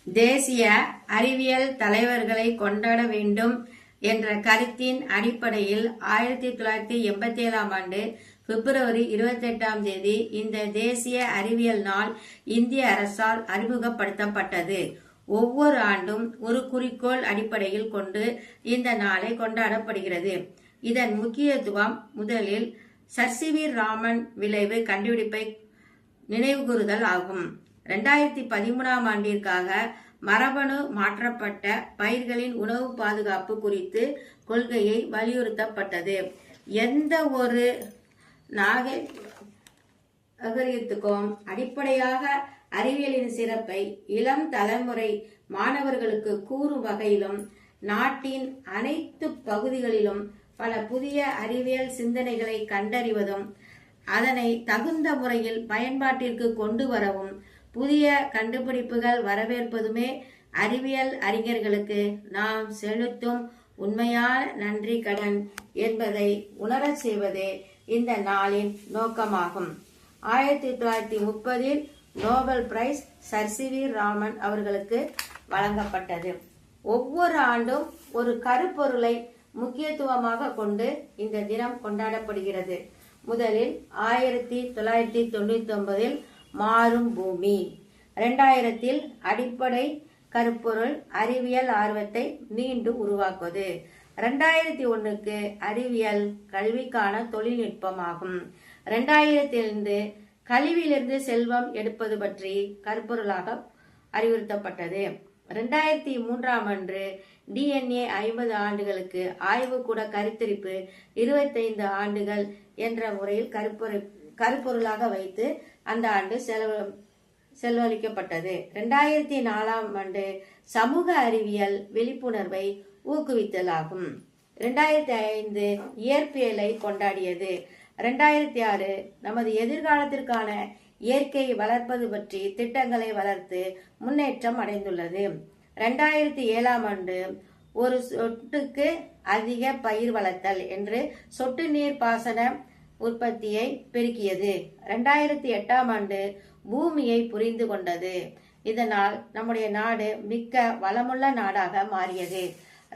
தேசிய அறிவியல் தலைவர்களை கொண்டாட வேண்டும் என்ற கருத்தின் அடிப்படையில் 1987ஆம் ஆண்டு பிப்ரவரி 28ஆம் தேதி இந்த தேசிய அறிவியல் நாள் இந்திய அரசால் அறிமுகப்படுத்தப்பட்டது. ஒவ்வொரு ஆண்டும் ஒரு குறிக்கோள் அடிப்படையில் கொண்டு இந்த நாளை கொண்டாடப்படுகிறது. இதன் முக்கியத்துவம் முதலில் சர் சி வி ராமன் விளைவு கண்டுபிடிப்பை நினைவுகூறுதல் ஆகும். 2013ஆம் ஆண்டிற்காக மரபணு மாற்றப்பட்ட பயிர்களின் உணவு பாதுகாப்பு குறித்து கொள்கையை வலியுறுத்தப்பட்டது. எந்த ஒரு நாகரிகத்துக்கும் அடிப்படையாக அறிவியலின் சிறப்பை இளம் தலைமுறை மாணவர்களுக்கு கூறும் வகையிலும் நாட்டின் அனைத்து பகுதிகளிலும் பல புதிய அறிவியல் சிந்தனைகளை கண்டறிவதும் அதனை தகுந்த முறையில் பயன்பாட்டிற்கு கொண்டு வரவும் புதிய கண்டுபிடிப்புகள் வரவேற்பதுமே அறிவியல் அறிஞர்களுக்கு நாம் செலுத்தும் உண்மையான நன்றி கடன் என்பதை உணரச் செய்வதே இந்த நாளின் நோக்கமாகும். 1930இல் Nobel prize sir C V Raman அவர்களுக்கு வழங்கப்பட்டது. ஒவ்வொரு ஆண்டும் ஒரு கருப்பொருளை முக்கியத்துவமாக கொண்டு இந்த தினம் கொண்டாடப்படுகிறது. முதலில் 1999இல் மாறும் பூமி, 2000இல் அடிப்படை கருப்பொருள் அறிவியல் ஆர்வத்தை மீண்டும் உருவாக்குவது, 2001க்கு அறிவியல் கல்விக்கான தொழில்நுட்பமாகும், 2005 கழிவிலிருந்து செல்வம் எடுப்பது பற்றி கருப்பொருளாக அறிவுறுத்தப்பட்டது. 2003ஆம் ஆண்டு DNA 50 ஆண்டுகளுக்கு ஆய்வுக்கூட கருத்தரிப்பு 25 ஆண்டுகள் என்ற முறையில் கருப்பொருளாக வைத்து அந்த ஆண்டு செலவழிக்கப்பட்டது. 2004ஆம் ஆண்டு சமூக அறிவியல் விழிப்புணர்வை ஊக்குவித்தலாகும். 2005 இயற்பியலை கொண்டாடியது. 2006 நமது எதிர்காலத்திற்கான இயற்கையை வளர்ப்பது பற்றி திட்டங்களை வளர்த்து முன்னேற்றம் அடைந்துள்ளது. 2007ஆம் ஆண்டு ஒரு சொட்டுக்கு அதிக பயிர் வளர்த்தல் என்று சொட்டு நீர் பாசன உற்பத்தியை பெருக்கியது. 2008ஆம் ஆண்டு பூமியை புரிந்து கொண்டது. இதனால் நம்முடைய நாடு மிக்க வளமுள்ள நாடாக மாறியது.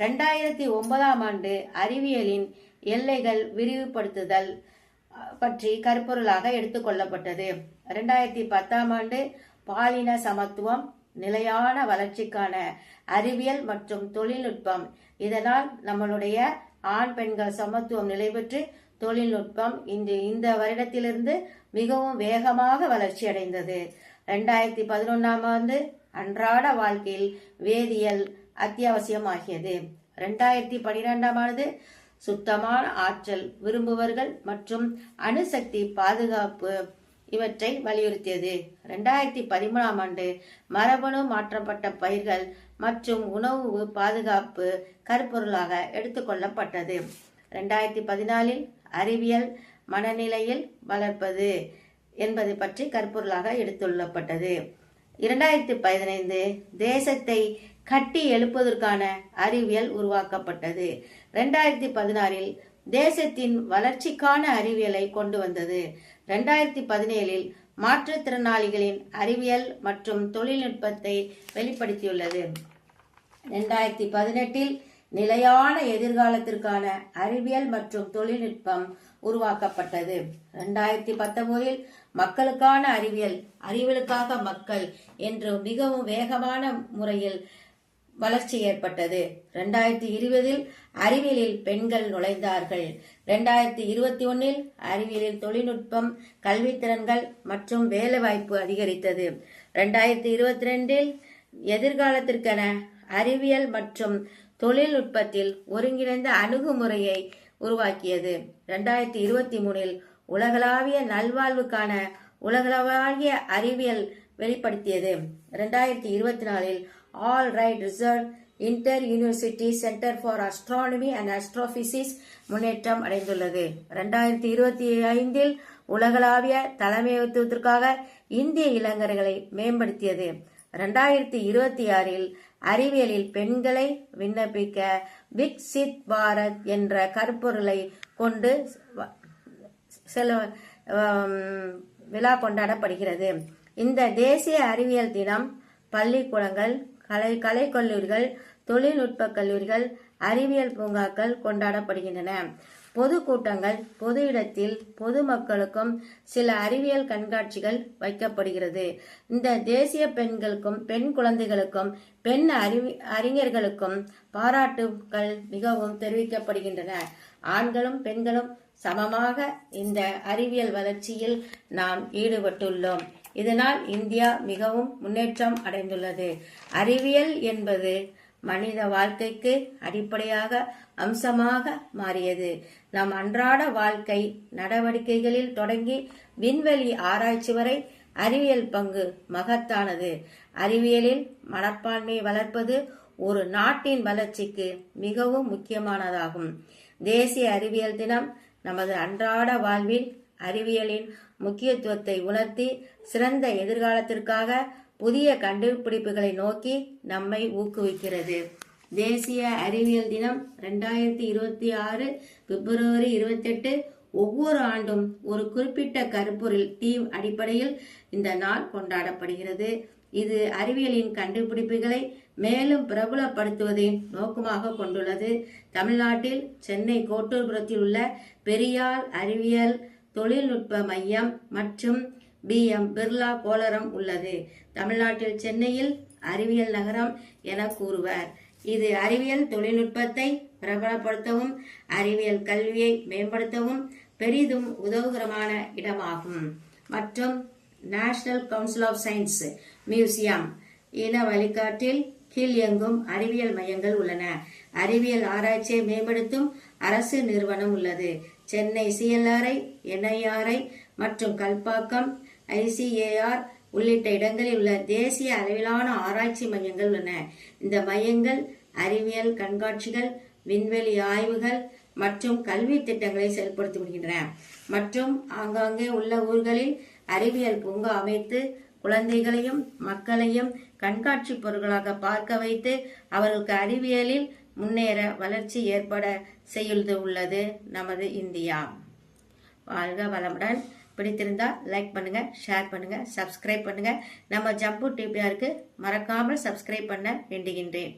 2009ஆம் ஆண்டு அறிவியலின் எல்லைகள் விரிவுபடுத்துதல் பற்றி கருப்பொருளாக எடுத்துக்கொள்ளப்பட்டது. 2010ஆம் ஆண்டு பாலின சமத்துவம், நிலையான வளர்ச்சிக்கான அறிவியல் மற்றும் தொழில்நுட்பம். இதனால் நம்மளுடைய ஆண் பெண்கள் சமத்துவம் நிலை பெற்று தொழில்நுட்பம் இந்த வருடத்திலிருந்து மிகவும் வேகமாக வளர்ச்சி அடைந்தது. 2011ஆம் ஆண்டு அன்றாட வாழ்க்கையில் வேதியியல் அத்தியாவசியமாகியது. 2012ஆம் ஆண்டு சுத்தமான ஆற்றல் விரும்புவர்கள் மற்றும் அணுசக்தி பாதுகாப்பு இவற்றை வலியுறுத்தியது. 2013ஆம் ஆண்டு மரபணு மாற்றப்பட்ட பயிர்கள் மற்றும் உணவு பாதுகாப்பு கருப்பொருளாக எடுத்துக்கொள்ளப்பட்டது. 2014இல் அறிவியல் மனநிலையில் வளர்ப்பது என்பது பற்றி கருப்பொருளாக எடுத்துள்ளப்பட்டது. 2015 தேசத்தை கட்டி எழுப்பதற்கான அறிவியல் உருவாக்கப்பட்டது. 2016இல் தேசத்தின் வளர்ச்சிக்கான அறிவியலை கொண்டு வந்தது. 2017இல் மாற்றுத்திறனாளிகளின் அறிவியல் மற்றும் தொழில்நுட்பத்தை வெளிப்படுத்தியுள்ளது. 2018இல் நிலையான எதிர்காலத்திற்கான அறிவியல் மற்றும் தொழில்நுட்பம் உருவாக்கப்பட்டது. 2019இல் மக்களுக்கான அறிவியலுக்காக மக்கள் என்று மிகவும் வேகமான முறையில் வளர்ச்சி ஏற்பட்டது. 2020இல் அறிவியலில் பெண்கள் நுழைந்தார்கள். 2021இல் அறிவியலில் தொழில்நுட்பம், கல்வித்திறன்கள் மற்றும் வேலைவாய்ப்பு அதிகரித்தது. 2022இல் எதிர்காலத்திற்கான அறிவியல் மற்றும் தொழில்நுட்பத்தில் ஒருங்கிணைந்த அணுகுமுறையை உருவாக்கியது. 2023இல் உலகளாவிய நல்வாழ்வுக்கான உலகளாவிய அறிவியல் வெளிப்படுத்தியது. 2024இல் all right reserve Inter University Centre for Astronomy and Astrophysics முன்னேற்றம் அடைந்துள்ளது. 2025இல் உலகளாவிய தலைமைத்துவத்திற்காக இந்திய இளைஞர்களை மேம்படுத்தியது. 2026இல் அறிவியலில் பெண்களை விண்ணப்பிக்க விக்சித் பாரத் என்ற கருப்பொருளை கொண்டு விழா கொண்டாடப்படுகிறது. இந்த தேசிய அறிவியல் தினம் பள்ளிக்கூடங்கள், கலை கல்லூரிகள், தொழில்நுட்ப கல்லூரிகள், அறிவியல் பூங்காக்கள் கொண்டாடப்படுகின்றன. பொதுக்கூட்டங்கள், பொது இடத்தில் பொதுமக்களுக்கும் சில அறிவியல் கண்காட்சிகள் வைக்கப்படுகிறது. இந்த தேசிய பெண் குழந்தைகளுக்கும் பெண் அறிஞர்களுக்கும் பாராட்டுகள் மிகவும் தெரிவிக்கப்படுகின்றன. ஆண்களும் பெண்களும் சமமாக இந்த அறிவியல் வளர்ச்சியில் நாம் ஈடுபட்டுள்ளோம். இதனால் இந்தியா மிகவும் முன்னேற்றம் அடைந்துள்ளது. அறிவியல் என்பது மனித வாழ்க்கைக்கு அடிப்படையாக அம்சமாக மாறியது. நம் அன்றாட வாழ்க்கை நடவடிக்கைகளில் தொடங்கி விண்வெளி ஆராய்ச்சி வரை அறிவியல் பங்கு மகத்தானது. அறிவியலில் மனப்பான்மையை வளர்ப்பது ஒரு நாட்டின் வளர்ச்சிக்கு மிகவும் முக்கியமானதாகும். தேசிய அறிவியல் தினம் நமது அன்றாட வாழ்வில் அறிவியலின் முக்கியத்துவத்தை உணர்த்தி சிறந்த எதிர்காலத்திற்காக புதிய கண்டுபிடிப்புகளை நோக்கி நம்மை ஊக்குவிக்கிறது. தேசிய அறிவியல் தினம் 2026 பிப்ரவரி 28 ஒவ்வொரு ஆண்டும் ஒரு குறிப்பிட்ட கருப்பொருள் தீம் அடிப்படையில் இந்த நாள் கொண்டாடப்படுகிறது. இது அறிவியலின் கண்டுபிடிப்புகளை மேலும் பிரபலப்படுத்துவதை நோக்கமாக கொண்டுள்ளது. தமிழ்நாட்டில் சென்னை கோட்டூர்புரத்தில் உள்ள பெரியார் அறிவியல் தொழில்நுட்ப மையம் மற்றும் BM பிர்லா கோளரம் உள்ளது. தமிழ்நாட்டில் சென்னையில் அறிவியல் நகரம் என கூறுவர். இது அறிவியல் தொழில்நுட்பத்தை பிரபலப்படுத்தவும் அறிவியல் கல்வியை மேம்படுத்தவும் பெரிதும் உதவுகரமான இடமாகும். மற்றும் national council of science museum இன வழிகாட்டில் கீழ் இயங்கும் அறிவியல் மையங்கள் உள்ளன. அறிவியல் ஆராய்ச்சியை மேம்படுத்தும் அரசு நிறுவனம் உள்ளது. சென்னை CLRI, NIRI மற்றும் கல்பாக்கம் ICAR உள்ளிட்ட இடங்களில் உள்ள தேசிய அளவிலான ஆராய்ச்சி மையங்கள் உள்ளன. இந்த மையங்கள் அறிவியல் கண்காட்சிகள், விண்வெளி ஆய்வுகள் மற்றும் கல்வி திட்டங்களை செயல்படுத்தி வருகின்றன. மற்றும் ஆங்காங்கே உள்ள ஊர்களில் அறிவியல் பூங்கா அமைத்து குழந்தைகளையும் மக்களையும் கண்காட்சி பொருட்களாக பார்க்க வைத்து அவர்களுக்கு அறிவியலில் முன்னேற வளர்ச்சி ஏற்பட செய்து உள்ளது நமது இந்தியா. வாழ்க வளமுடன். பிடித்திருந்தா லைக் பண்ணுங்க, ஷேர் பண்ணுங்க, சப்ஸ்கிரைப் பண்ணுங்க. நம்ம ஜம்பு TPRக்கு மறக்காமல் சப்ஸ்கிரைப் பண்ண வேண்டுகின்றேன்.